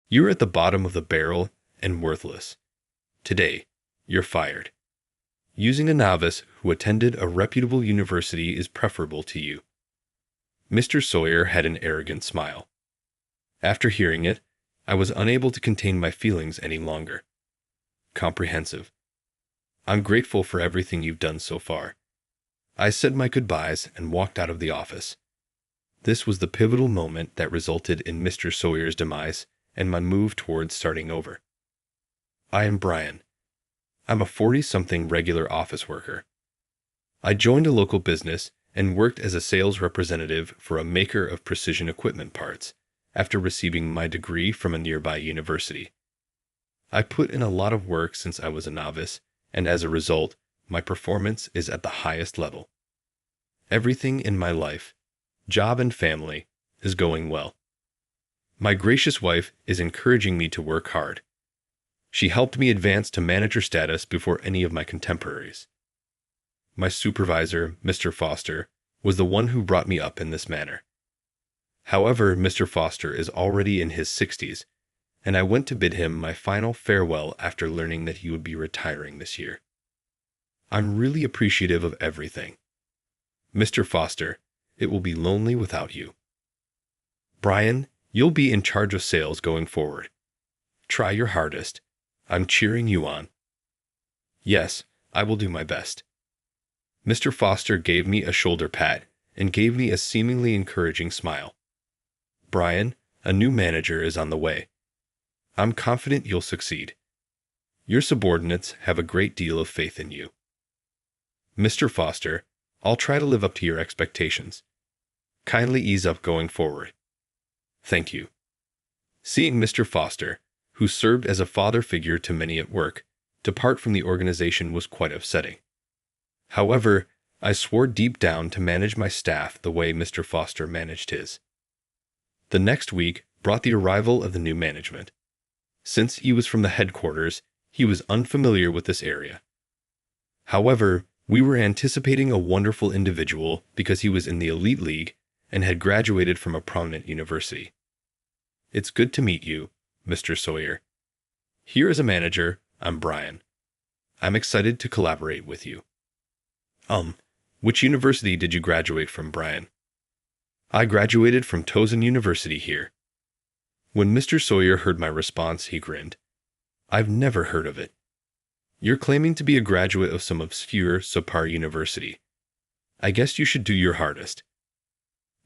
You're at the bottom of the barrel and worthless. Today, you're fired. Using a novice who attended a reputable university is preferable to you." Mr. Sawyer had an arrogant smile. After hearing it, I was unable to contain my feelings any longer. Comprehensive. "I'm grateful for everything you've done so far." I said my goodbyes and walked out of the office. This was the pivotal moment that resulted in Mr. Sawyer's demise and my move towards starting over. I am Brian. I'm a 40-something regular office worker. I joined a local business and worked as a sales representative for a maker of precision equipment parts after receiving my degree from a nearby university. I put in a lot of work since I was a novice, and as a result, my performance is at the highest level. Everything in my life, job and family, is going well. My gracious wife is encouraging me to work hard. She helped me advance to manager status before any of my contemporaries. My supervisor, Mr. Foster, was the one who brought me up in this manner. However, Mr. Foster is already in his 60s, and I went to bid him my final farewell after learning that he would be retiring this year. I'm really appreciative of everything. Mr. Foster, it will be lonely without you. Brian, you'll be in charge of sales going forward. Try your hardest. I'm cheering you on. Yes, I will do my best. Mr. Foster gave me a shoulder pat and gave me a seemingly encouraging smile. Brian, a new manager is on the way. I'm confident you'll succeed. Your subordinates have a great deal of faith in you. Mr. Foster, I'll try to live up to your expectations. Kindly ease up going forward. Thank you. Seeing Mr. Foster, who served as a father figure to many at work, depart from the organization was quite upsetting. However, I swore deep down to manage my staff the way Mr. Foster managed his. The next week brought the arrival of the new management. Since he was from the headquarters, he was unfamiliar with this area. However, we were anticipating a wonderful individual because he was in the elite league and had graduated from a prominent university. It's good to meet you, Mr. Sawyer. Here as a manager, I'm Brian. I'm excited to collaborate with you. Which university did you graduate from, Brian? I graduated from Towson University here. When Mr. Sawyer heard my response, he grinned. I've never heard of it. You're claiming to be a graduate of some obscure, subpar university. I guess you should do your hardest.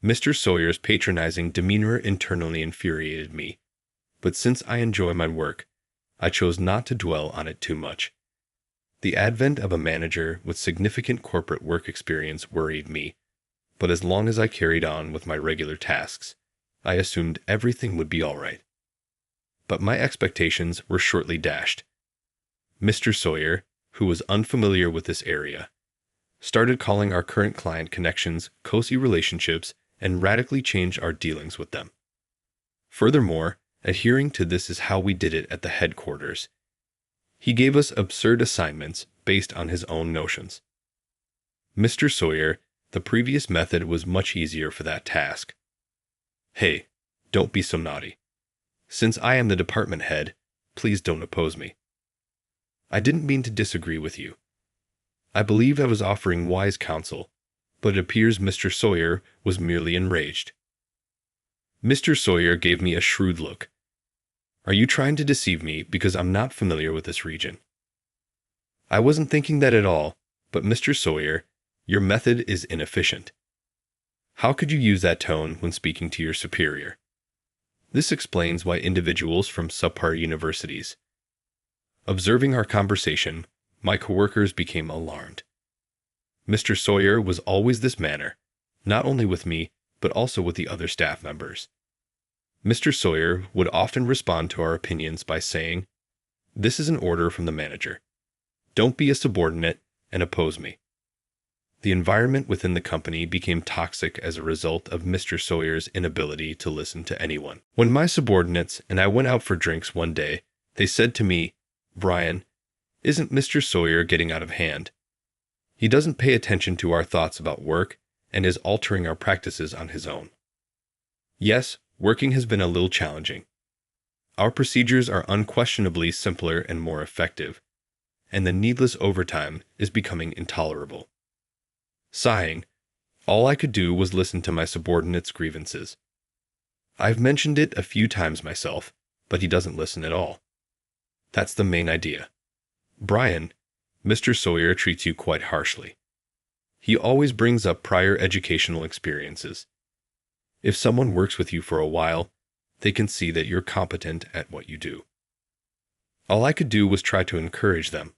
Mr. Sawyer's patronizing demeanor internally infuriated me, but since I enjoy my work, I chose not to dwell on it too much. The advent of a manager with significant corporate work experience worried me, but as long as I carried on with my regular tasks, I assumed everything would be all right. But my expectations were shortly dashed. Mr. Sawyer, who was unfamiliar with this area, started calling our current client connections cozy relationships and radically changed our dealings with them. Furthermore, adhering to this is how we did it at the headquarters. He gave us absurd assignments based on his own notions. Mr. Sawyer, the previous method was much easier for that task. Hey, don't be so naughty. Since I am the department head, please don't oppose me. I didn't mean to disagree with you. I believed I was offering wise counsel, but it appears Mr. Sawyer was merely enraged. Mr. Sawyer gave me a shrewd look. Are you trying to deceive me because I'm not familiar with this region? I wasn't thinking that at all, but Mr. Sawyer, your method is inefficient. How could you use that tone when speaking to your superior? This explains why individuals from subpar universities. Observing our conversation, my coworkers became alarmed. Mr. Sawyer was always this manner, not only with me, but also with the other staff members. Mr. Sawyer would often respond to our opinions by saying, "This is an order from the manager. Don't be a subordinate and oppose me." The environment within the company became toxic as a result of Mr. Sawyer's inability to listen to anyone. When my subordinates and I went out for drinks one day, they said to me, "Brian, isn't Mr. Sawyer getting out of hand? He doesn't pay attention to our thoughts about work and is altering our practices on his own." Yes, working has been a little challenging. Our procedures are unquestionably simpler and more effective, and the needless overtime is becoming intolerable. Sighing, all I could do was listen to my subordinate's grievances. I've mentioned it a few times myself, but he doesn't listen at all. That's the main idea. Brian, Mr. Sawyer treats you quite harshly. He always brings up prior educational experiences. If someone works with you for a while, they can see that you're competent at what you do. All I could do was try to encourage them,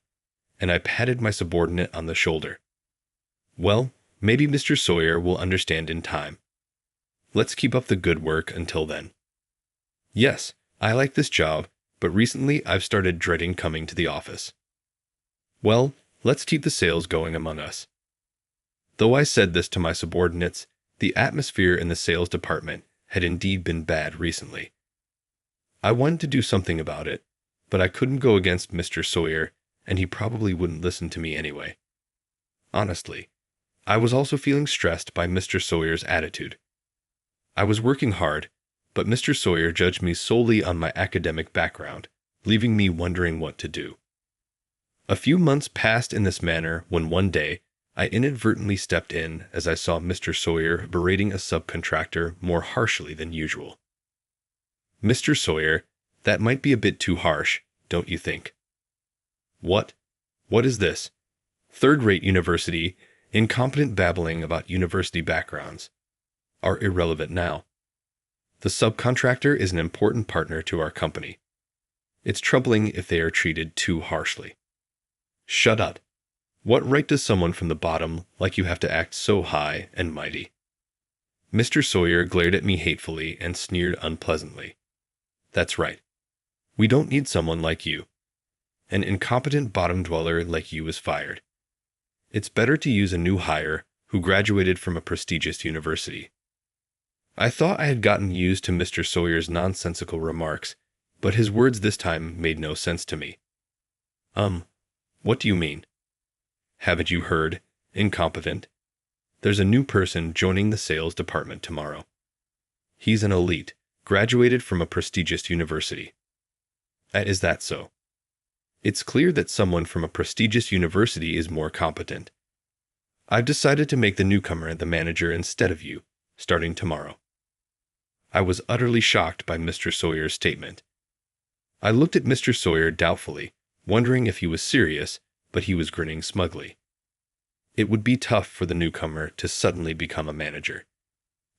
and I patted my subordinate on the shoulder. Well, maybe Mr. Sawyer will understand in time. Let's keep up the good work until then. Yes, I like this job, but recently I've started dreading coming to the office. Well, let's keep the sales going among us. Though I said this to my subordinates, the atmosphere in the sales department had indeed been bad recently. I wanted to do something about it, but I couldn't go against Mr. Sawyer, and he probably wouldn't listen to me anyway. Honestly, I was also feeling stressed by Mr. Sawyer's attitude. I was working hard, but Mr. Sawyer judged me solely on my academic background, leaving me wondering what to do. A few months passed in this manner when one day I inadvertently stepped in as I saw Mr. Sawyer berating a subcontractor more harshly than usual. Mr. Sawyer, that might be a bit too harsh, don't you think? What? What is this? Third-rate university, incompetent babbling about university backgrounds are irrelevant now. The subcontractor is an important partner to our company. It's troubling if they are treated too harshly. Shut up. What right does someone from the bottom like you have to act so high and mighty? Mr. Sawyer glared at me hatefully and sneered unpleasantly. That's right. We don't need someone like you. An incompetent bottom dweller like you is fired. It's better to use a new hire who graduated from a prestigious university. I thought I had gotten used to Mr. Sawyer's nonsensical remarks, but his words this time made no sense to me. What do you mean? Haven't you heard, incompetent? There's a new person joining the sales department tomorrow. He's an elite, graduated from a prestigious university. Is that so? It's clear that someone from a prestigious university is more competent. I've decided to make the newcomer the manager instead of you, starting tomorrow. I was utterly shocked by Mr. Sawyer's statement. I looked at Mr. Sawyer doubtfully, wondering if he was serious, but he was grinning smugly. It would be tough for the newcomer to suddenly become a manager.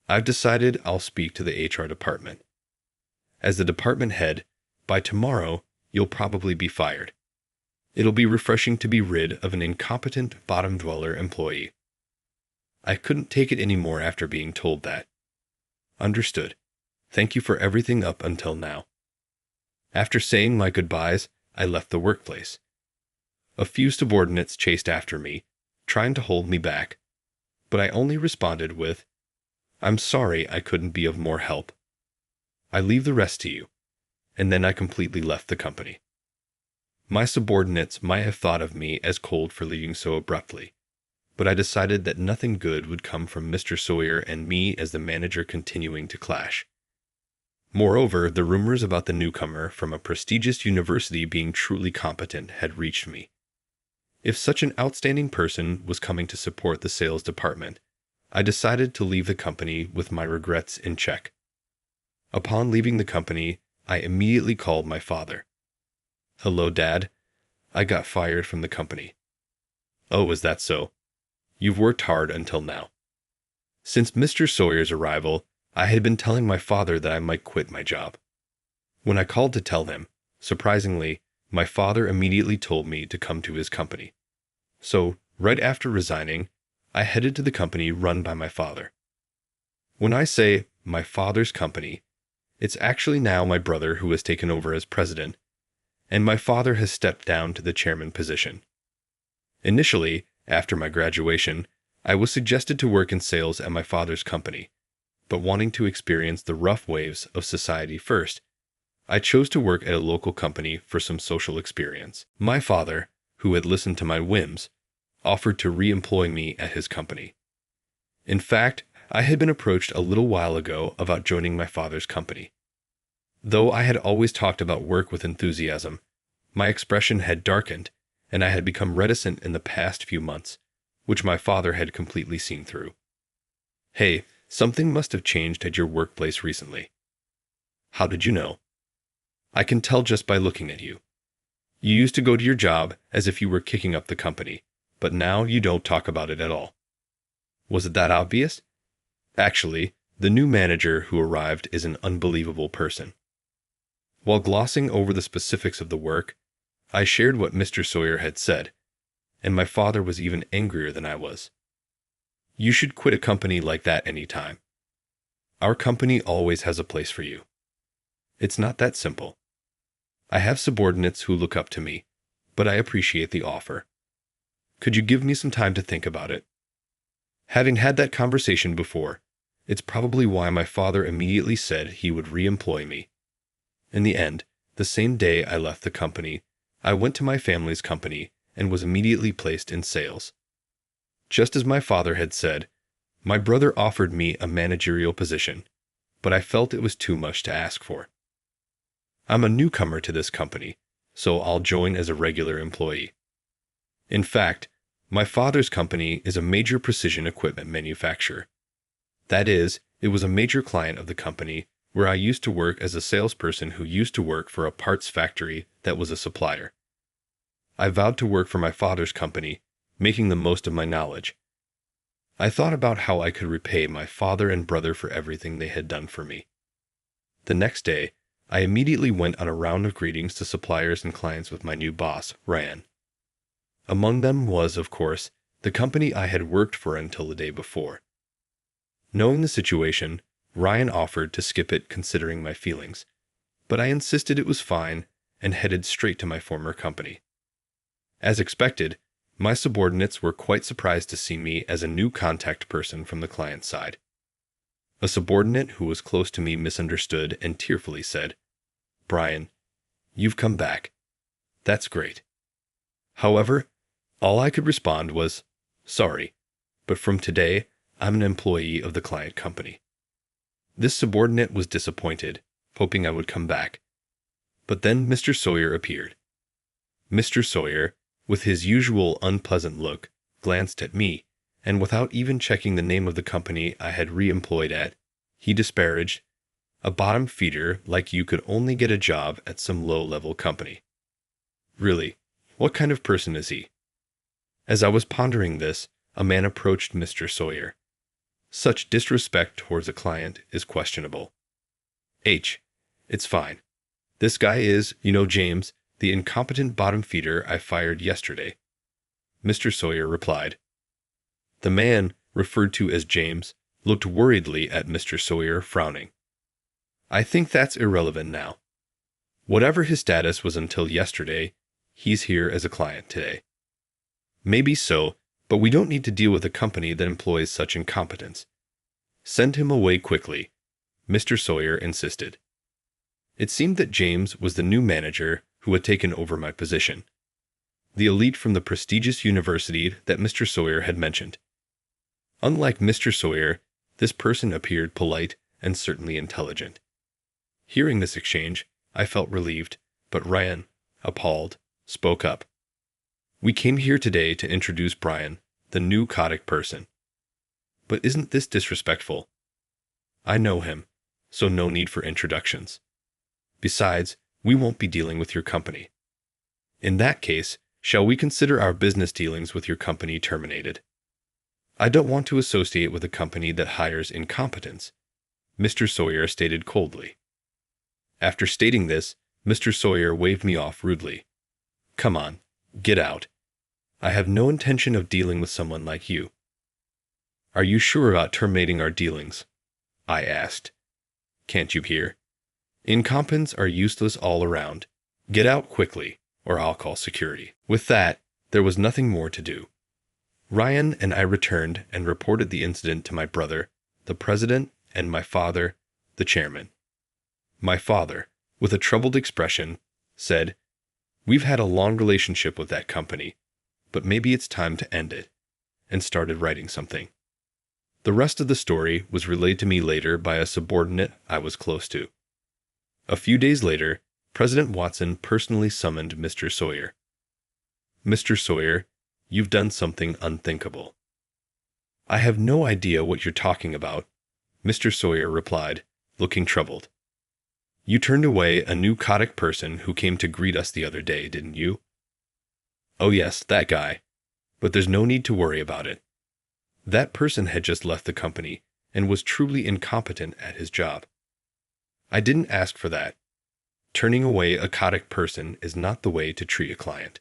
I've decided I'll speak to the HR department. As the department head, by tomorrow, you'll probably be fired. It'll be refreshing to be rid of an incompetent bottom dweller employee. I couldn't take it anymore after being told that. Understood. Thank you for everything up until now. After saying my goodbyes, I left the workplace. A few subordinates chased after me, trying to hold me back, but I only responded with, "I'm sorry I couldn't be of more help. I leave the rest to you," and then I completely left the company. My subordinates might have thought of me as cold for leaving so abruptly, but I decided that nothing good would come from Mr. Sawyer and me as the manager continuing to clash. Moreover, the rumors about the newcomer from a prestigious university being truly competent had reached me. If such an outstanding person was coming to support the sales department, I decided to leave the company with my regrets in check. Upon leaving the company, I immediately called my father. "Hello, Dad. I got fired from the company." "Oh, is that so? You've worked hard until now." Since Mr. Sawyer's arrival, I had been telling my father that I might quit my job. When I called to tell him, surprisingly, my father immediately told me to come to his company. So, right after resigning, I headed to the company run by my father. When I say my father's company, it's actually now my brother who has taken over as president, and my father has stepped down to the chairman position. Initially, after my graduation, I was suggested to work in sales at my father's company, but wanting to experience the rough waves of society first, I chose to work at a local company for some social experience. My father, who had listened to my whims, offered to re-employ me at his company. In fact, I had been approached a little while ago about joining my father's company. Though I had always talked about work with enthusiasm, my expression had darkened, and I had become reticent in the past few months, which my father had completely seen through. "Hey, something must have changed at your workplace recently." "How did you know?" "I can tell just by looking at you. You used to go to your job as if you were kicking up the company, but now you don't talk about it at all." "Was it that obvious?" "Actually, the new manager who arrived is an unbelievable person." While glossing over the specifics of the work, I shared what Mr. Sawyer had said, and my father was even angrier than I was. "You should quit a company like that any time. Our company always has a place for you." "It's not that simple. I have subordinates who look up to me, but I appreciate the offer. Could you give me some time to think about it?" Having had that conversation before, it's probably why my father immediately said he would re-employ me. In the end, the same day I left the company, I went to my family's company and was immediately placed in sales. Just as my father had said, my brother offered me a managerial position, but I felt it was too much to ask for. I'm a newcomer to this company, so I'll join as a regular employee. In fact, my father's company is a major precision equipment manufacturer. That is, it was a major client of the company where I used to work as a salesperson who used to work for a parts factory that was a supplier. I vowed to work for my father's company, making the most of my knowledge. I thought about how I could repay my father and brother for everything they had done for me. The next day, I immediately went on a round of greetings to suppliers and clients with my new boss, Ryan. Among them was, of course, the company I had worked for until the day before. Knowing the situation, Ryan offered to skip it considering my feelings, but I insisted it was fine and headed straight to my former company. As expected, my subordinates were quite surprised to see me as a new contact person from the client side. A subordinate who was close to me misunderstood and tearfully said, "Brian, you've come back. That's great." However, all I could respond was, "Sorry, but from today, I'm an employee of the client company." This subordinate was disappointed, hoping I would come back. But then Mr. Sawyer appeared. Mr. Sawyer, with his usual unpleasant look, glanced at me, and without even checking the name of the company I had re-employed at, he disparaged, "A bottom feeder like you could only get a job at some low-level company." Really, what kind of person is he? As I was pondering this, a man approached Mr. Sawyer. Such disrespect towards a client is questionable. It's fine. This guy is, James, the incompetent bottom feeder I fired yesterday." Mr. Sawyer replied. The man, referred to as James, looked worriedly at Mr. Sawyer, frowning. "I think that's irrelevant now. Whatever his status was until yesterday, he's here as a client today." "Maybe so, but we don't need to deal with a company that employs such incompetence. Send him away quickly," Mr. Sawyer insisted. It seemed that James was the new manager who had taken over my position, the elite from the prestigious university that Mr. Sawyer had mentioned. Unlike Mr. Sawyer, this person appeared polite and certainly intelligent. Hearing this exchange, I felt relieved, but Ryan, appalled, spoke up. "We came here today to introduce Brian, the new Kodak person." "But isn't this disrespectful?" "I know him, so no need for introductions. Besides, we won't be dealing with your company." "In that case, shall we consider our business dealings with your company terminated?" "I don't want to associate with a company that hires incompetents," Mr. Sawyer stated coldly. After stating this, Mr. Sawyer waved me off rudely. "Come on, get out. I have no intention of dealing with someone like you." "Are you sure about terminating our dealings?" I asked. "Can't you hear? Incompetents are useless all around. Get out quickly, or I'll call security." With that, there was nothing more to do. Ryan and I returned and reported the incident to my brother, the president, and my father, the chairman. My father, with a troubled expression, said, "We've had a long relationship with that company, but maybe it's time to end it," and started writing something. The rest of the story was relayed to me later by a subordinate I was close to. A few days later, President Watson personally summoned Mr. Sawyer. "Mr. Sawyer, you've done something unthinkable." "I have no idea what you're talking about," Mr. Sawyer replied, looking troubled. "You turned away a neurotic person who came to greet us the other day, didn't you?" "Oh yes, that guy. But there's no need to worry about it. That person had just left the company and was truly incompetent at his job. I didn't ask for that. Turning away a neurotic person is not the way to treat a client.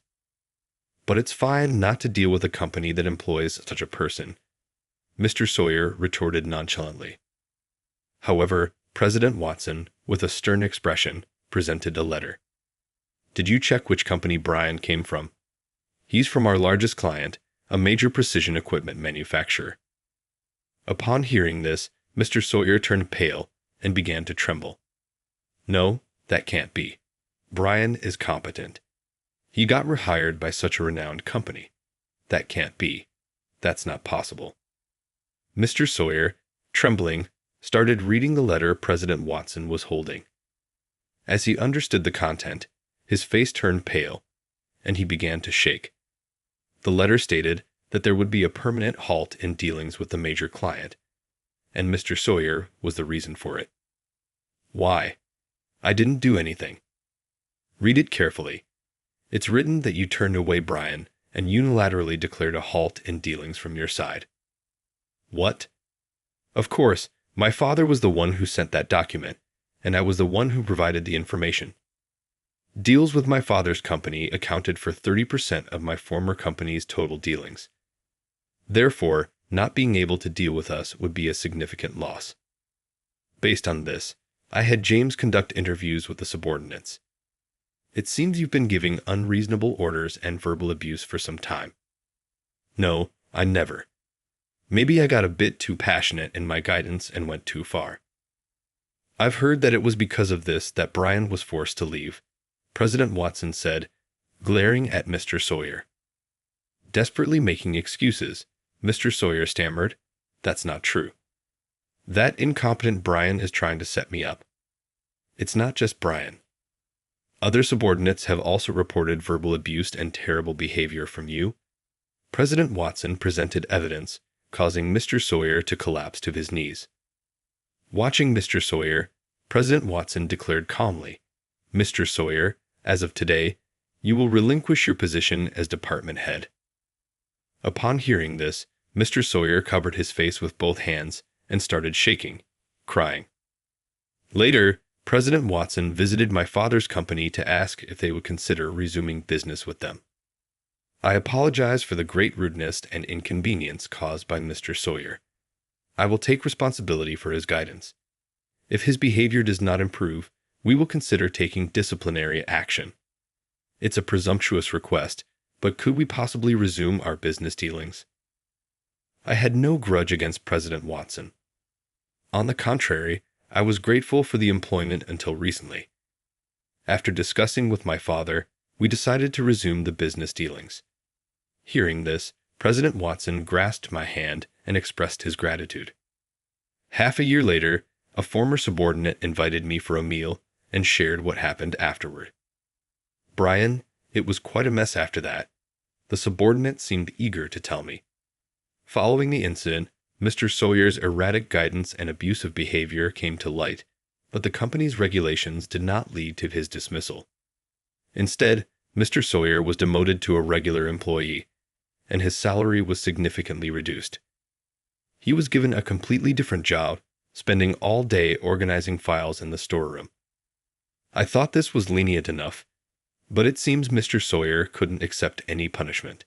But it's fine not to deal with a company that employs such a person," Mr. Sawyer retorted nonchalantly. However, President Watson, with a stern expression, presented a letter. "Did you check which company Brian came from? He's from our largest client, a major precision equipment manufacturer." Upon hearing this, Mr. Sawyer turned pale and began to tremble. "No, that can't be. Brian is competent. He got rehired by such a renowned company. That can't be. That's not possible." Mr. Sawyer, trembling, started reading the letter President Watson was holding. As he understood the content, his face turned pale, and he began to shake. The letter stated that there would be a permanent halt in dealings with the major client, and Mr. Sawyer was the reason for it. "Why? I didn't do anything." "Read it carefully. It's written that you turned away Brian and unilaterally declared a halt in dealings from your side." "What?" "Of course, my father was the one who sent that document, and I was the one who provided the information. Deals with my father's company accounted for 30% of my former company's total dealings. Therefore, not being able to deal with us would be a significant loss. Based on this, I had James conduct interviews with the subordinates. It seems you've been giving unreasonable orders and verbal abuse for some time." "No, I never. Maybe I got a bit too passionate in my guidance and went too far. I've heard that it was because of this that Brian was forced to leave," President Watson said, glaring at Mr. Sawyer. Desperately making excuses, Mr. Sawyer stammered, "That's not true. That incompetent Brian is trying to set me up. It's not just Brian. Other subordinates have also reported verbal abuse and terrible behavior from you." President Watson presented evidence, causing Mr. Sawyer to collapse to his knees. Watching Mr. Sawyer, President Watson declared calmly, "Mr. Sawyer, as of today, you will relinquish your position as department head." Upon hearing this, Mr. Sawyer covered his face with both hands and started shaking, crying. Later, President Watson visited my father's company to ask if they would consider resuming business with them. "I apologize for the great rudeness and inconvenience caused by Mr. Sawyer. I will take responsibility for his guidance. If his behavior does not improve, we will consider taking disciplinary action. It's a presumptuous request, but could we possibly resume our business dealings?" I had no grudge against President Watson. On the contrary, I was grateful for the employment until recently. After discussing with my father, we decided to resume the business dealings. Hearing this, President Watson grasped my hand and expressed his gratitude. Half a year later, a former subordinate invited me for a meal and shared what happened afterward. "Brian, it was quite a mess after that." The subordinate seemed eager to tell me. Following the incident, Mr. Sawyer's erratic guidance and abusive behavior came to light, but the company's regulations did not lead to his dismissal. Instead, Mr. Sawyer was demoted to a regular employee, and his salary was significantly reduced. He was given a completely different job, spending all day organizing files in the storeroom. I thought this was lenient enough, but it seems Mr. Sawyer couldn't accept any punishment.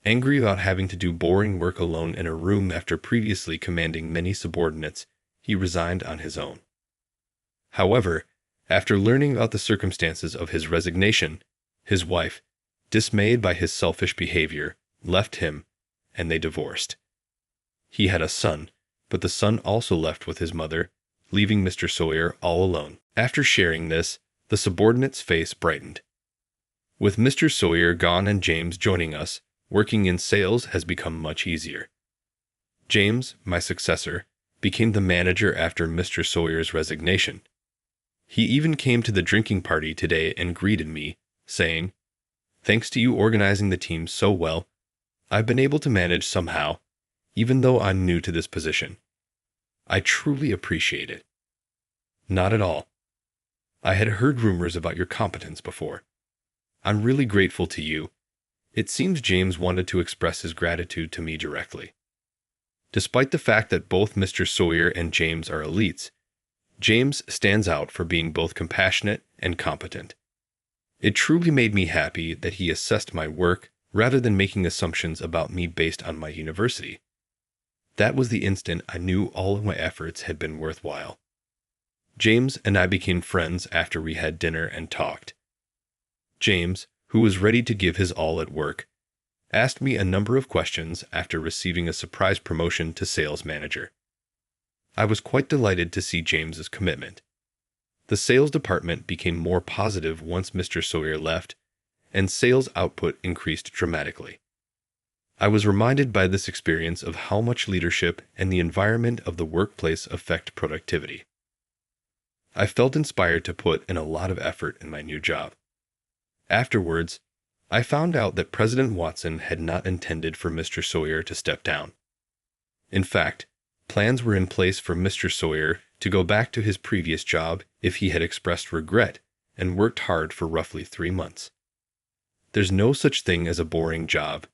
Angry about having to do boring work alone in a room after previously commanding many subordinates, he resigned on his own. However, after learning about the circumstances of his resignation, his wife, dismayed by his selfish behavior, left him, and they divorced. He had a son, but the son also left with his mother, leaving Mr. Sawyer all alone. After sharing this, the subordinate's face brightened. With Mr. Sawyer gone and James joining us, working in sales has become much easier. James, my successor, became the manager after Mr. Sawyer's resignation. He even came to the drinking party today and greeted me, saying, "Thanks to you organizing the team so well, I've been able to manage somehow, even though I'm new to this position. I truly appreciate it." Not at all. I had heard rumors about your competence before. I'm really grateful to you. It seems James wanted to express his gratitude to me directly. Despite the fact that both Mr. Sawyer and James are elites, James stands out for being both compassionate and competent. It truly made me happy that he assessed my work rather than making assumptions about me based on my university. That was the instant I knew all of my efforts had been worthwhile. James and I became friends after we had dinner and talked. James, who was ready to give his all at work, asked me a number of questions after receiving a surprise promotion to sales manager. I was quite delighted to see James's commitment. The sales department became more positive once Mr. Sawyer left, and sales output increased dramatically. I was reminded by this experience of how much leadership and the environment of the workplace affect productivity. I felt inspired to put in a lot of effort in my new job. Afterwards, I found out that President Watson had not intended for Mr. Sawyer to step down. In fact, plans were in place for Mr. Sawyer to go back to his previous job if he had expressed regret and worked hard for roughly 3 months. "There's no such thing as a boring job,"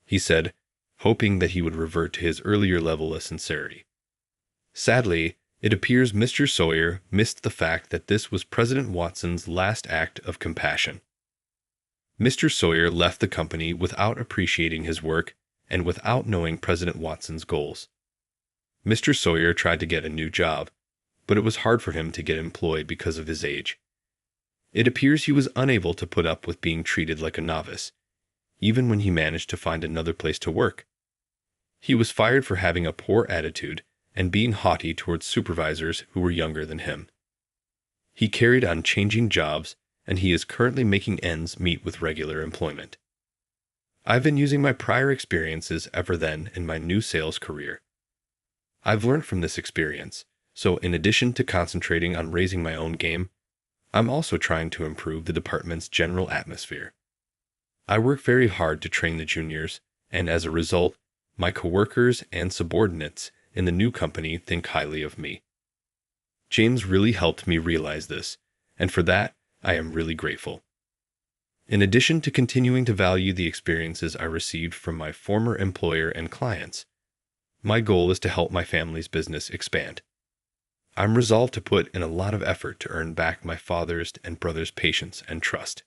he said, hoping that he would revert to his earlier level of sincerity. Sadly, it appears Mr. Sawyer missed the fact that this was President Watson's last act of compassion. Mr. Sawyer left the company without appreciating his work and without knowing President Watson's goals. Mr. Sawyer tried to get a new job, but it was hard for him to get employed because of his age. It appears he was unable to put up with being treated like a novice, even when he managed to find another place to work. He was fired for having a poor attitude and being haughty towards supervisors who were younger than him. He carried on changing jobs, and he is currently making ends meet with regular employment. I've been using my prior experiences ever then in my new sales career. I've learned from this experience, so in addition to concentrating on raising my own game, I'm also trying to improve the department's general atmosphere. I work very hard to train the juniors, and as a result, my coworkers and subordinates in the new company think highly of me. James really helped me realize this, and for that, I am really grateful. In addition to continuing to value the experiences I received from my former employer and clients, my goal is to help my family's business expand. I'm resolved to put in a lot of effort to earn back my father's and brother's patience and trust.